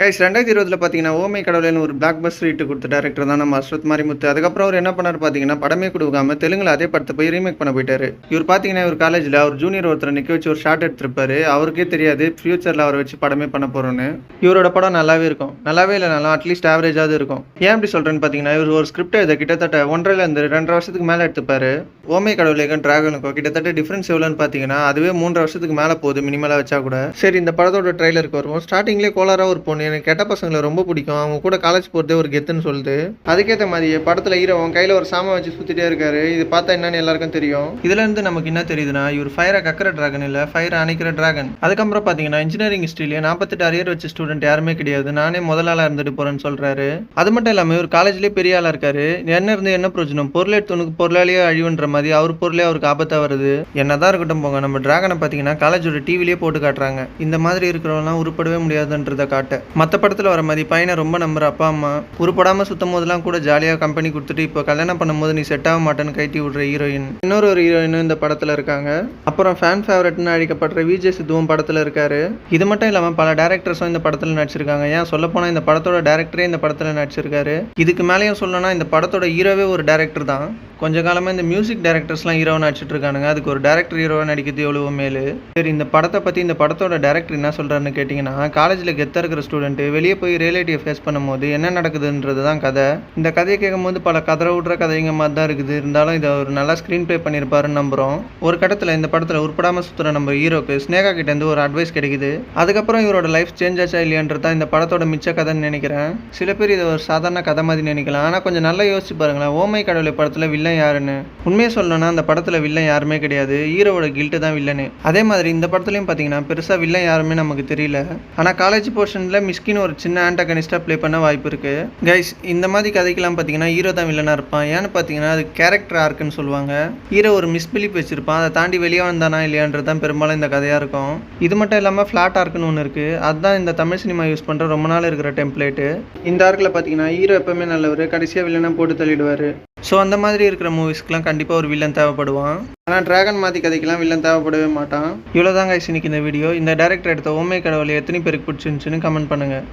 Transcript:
Guys 2020 பார்த்தீங்கன்னா, ஓமை கடவுளேன்னு ஒரு பிளாக் பஸ்டர் ஹிட் குடுத்த டைரக்டர் தான் நம்ம அஸ்வத் மாரிமுத்து. அதுக்கப்புறம் அவரு என்ன பண்ணாரு பார்த்தீங்கன்னா, படமே குடுக்காம தெலுங்குல அதே படத்த போய் ரீமேக் பண்ண போயிட்டாரு. இவரு பார்த்தீங்கன்னா, இவரு காலேஜ்ல அவர் ஜூனியர் ஒருத்தர நிக்க வச்சு ஒரு ஷாட் எடுத்திருப்பாரு. அவருக்கே தெரியாது ஃபியூச்சர்ல அவர வச்சு படமே பண்ண போறோம்னு. இவரோட படம் நல்லாவே இருக்கும். நல்லாவே இல்லனாலும் அட்லீஸ்ட் ஆவரேஜாவது இருக்கும். ஏன் இப்படி சொல்றேன்னு பார்த்தீங்கன்னா, இவரு ஒரு ஸ்கிரிப்ட் இத கிட்டத்தட்ட 1 1/2 2 வருஷத்துக்கு மேல எடுத்துப்பாரு. ஓமை கடவுளேக்கும் டிராகனுக்கும் கிட்டத்தட்ட டிஃபரன்ஸ் எவ்வளோன்னு பார்த்தீங்கன்னா, அதுவே 3 வருஷத்துக்கு மேல போகுது மினிமலா வச்சா கூட. சரி, இந்த படத்தோட ட்ரெய்லருக்கு வருவோம். ஸ்டார்டிங்லேயே கோளாரா ஒரு பொண்ணு எனக்கு கெட்ட பசங்கள ரொம்ப பிடிக்கும். அவங்க கூட காலேஜ் போறதே ஒரு கெத்துன்னு சொல்லுது. அதுக்கேற்ற மாதிரி படத்துல ஹீரோவும் கையில ஒரு சாம வச்சு சுத்திட்டே இருக்காரு. இது பார்த்தா என்னன்னு எல்லாருக்கும் தெரியும். இதுல இருந்து நமக்கு என்ன தெரியுதுன்னா, இவர் ஃபயரை கக்கிற டிராகன் இல்ல, ஃபயரை அணைக்கிற டிராகன். அதுக்கப்புறம் பாத்தீங்கன்னா, இன்ஜினியரிங் ஹிஸ்டரியில 48 அரியர் வச்ச ஸ்டூடெண்ட் யாருமே கிடையாது, நானே முதல் ஆளா இருந்துட்டு போறேன்னு சொல்றாரு. அது மட்டும் இல்லாம இவர் காலேஜ்லயே பெரிய ஆளா இருக்காரு. என்ன இருந்து என்ன பிரயோஜனம், பொருளே துணுக்கு பொருளாலேயே அழிவுன்ற மாதிரி அவர் பொருளே அவருக்கு ஆபத்தா வருது. என்னதான் இருக்கட்டும் போங்க, நம்ம டிராகனை பாத்தீங்கன்னா காலேஜோட டிவிலேயே போட்டு காட்டுறாங்க. இந்த மாதிரி இருக்கிறவங்களாம் உருப்படவே முடியாதுன்றத காட்ட. மற்ற படத்துல வர மாதிரி பையனை ரொம்ப நம்புற அப்பா அம்மா உருப்படாம சுத்தும் போதெல்லாம் கூட ஜாலியா கம்பெனி கொடுத்துட்டு இப்போ கல்யாணம் பண்ணும்போது நீ செட் ஆக மாட்டேன்னு கைட்டி விடுற ஹீரோயின் இன்னொரு ஹீரோயினும் இந்த படத்துல இருக்காங்க. அப்புறம் ஃபேன் ஃபேவரட்னு அழைக்கப்படுற விஜய் சித்துவும் படத்துல இருக்காரு. இது மட்டும் இல்லாம பல டேரக்டர்ஸும் இந்த படத்துல நடிச்சிருக்காங்க. ஏன் சொல்ல போனா இந்த படத்தோட டேரக்டரே இந்த படத்துல நடிச்சிருக்காரு. இதுக்கு மேலேயும் சொல்லணும்னா இந்த படத்தோட ஹீரோவே ஒரு டேரக்டர் தான். கொஞ்ச காலமாக இந்த மியூசிக் டேரக்டர்ஸ்லாம் ஹீரோவை நடிச்சிட்டு இருக்கானுங்க. அதுக்கு ஒரு டேரக்டர் ஹீரோவை நடிக்கிறது எவ்வளவோ மேலு. சரி, இந்த படத்தை பற்றி இந்த படத்தோட டேரக்டர் என்ன சொல்கிறாருன்னு கேட்டிங்கன்னா, காலேஜில் கெத்தாக இருக்கிற ஸ்டூடெண்ட்டு வெளியே போய் ரியாலிட்டியை ஃபேஸ் பண்ணும்போது என்ன நடக்குதுன்றது தான் கதை. இந்த கதையை கேட்கும்போது பல கதை விட்ற கதைங்க மாதிரி தான் இருக்குது. இருந்தாலும் இதை ஒரு நல்லா ஸ்க்ரீன் ப்ளே பண்ணியிருப்பாருன்னு நம்புகிறோம். ஒரு கட்டத்தில் இந்த படத்தில் உருப்படாமல் சுற்றுற நம்ம ஹீரோக்கு ஸ்னேகா கிட்டேருந்து ஒரு அட்வைஸ் கிடைக்குது. அதுக்கப்புறம் இவரோட லைஃப் சேஞ்ச் ஆச்சா இல்லையான்றது தான் இந்த படத்தோட மிச்ச கதைன்னு நினைக்கிறேன். சில பேர் இதை ஒரு சாதாரண கதை மாதிரி நினைக்கலாம். ஆனால் கொஞ்சம் நல்லா யோசிச்சு பாருங்களேன். ஓமை கடவுளை படத்தில் வில்லன் யாருன்னு. உண்மையை சொல்லணும்னா அந்த படத்துல வில்லன் யாருமே கிடையாது. ஹீரோவோட கில்ட்டு தான் வில்லனு. அதே மாதிரி இந்த படத்துலயும் பாத்தீங்கன்னா பெருசா வில்லன் யாருமே நமக்கு தெரியல. ஆனா காலேஜ் போர்ஷன்ல மிஸ்கின் ஒரு சின்ன ஆன்டகனிஸ்டா ப்ளே பண்ண வாய்ப்பு இருக்கு. கைஸ், இந்த மாதிரி கதைக்கெல்லாம் பாத்தீங்கன்னா ஹீரோ தான் வில்லனா இருப்பான். ஏன்னு பாத்தீங்கன்னா அது கேரக்டர் ஆர்க்குன்னு சொல்லுவாங்க. ஹீரோ ஒரு மிஸ்பிலிப் வச்சிருப்பான். அதை தாண்டி வெளியே வந்தானா இல்லையான்றது தான் பெரும்பாலும் இந்த கதையா இருக்கும். இது மட்டும் இல்லாம ஃபிளாட் ஆர்க்குன்னு ஒன்று இருக்கு. அதுதான் இந்த தமிழ் சினிமா யூஸ் பண்ற ரொம்ப நாள் இருக்கிற டெம்ப்ளேட்டு. இந்த ஆர்க்கில் பாத்தீங்கன்னா ஹீரோ எப்பவுமே நல்லவர், கடைசியா வில்லனா போட்டு தள்ளிடுவாரு. ஸோ அந்த மாதிரி இருக்கிற மூவிஸ்க்குலாம் கண்டிப்பாக ஒரு வில்லன் தேவைப்படுவான். ஆனால் டிராகன் மாதிரி கதைக்கெல்லாம் வில்லன் தேவைப்படவே மாட்டான். இவ்வளோதாங்க இன்னைக்கு இந்த வீடியோ. இந்த டேரக்டர் எடுத்த ஓமை கடவுளை எத்தனை பேருக்கு பிடிச்சிருந்துச்சுன்னு கமெண்ட் பண்ணுங்கள்.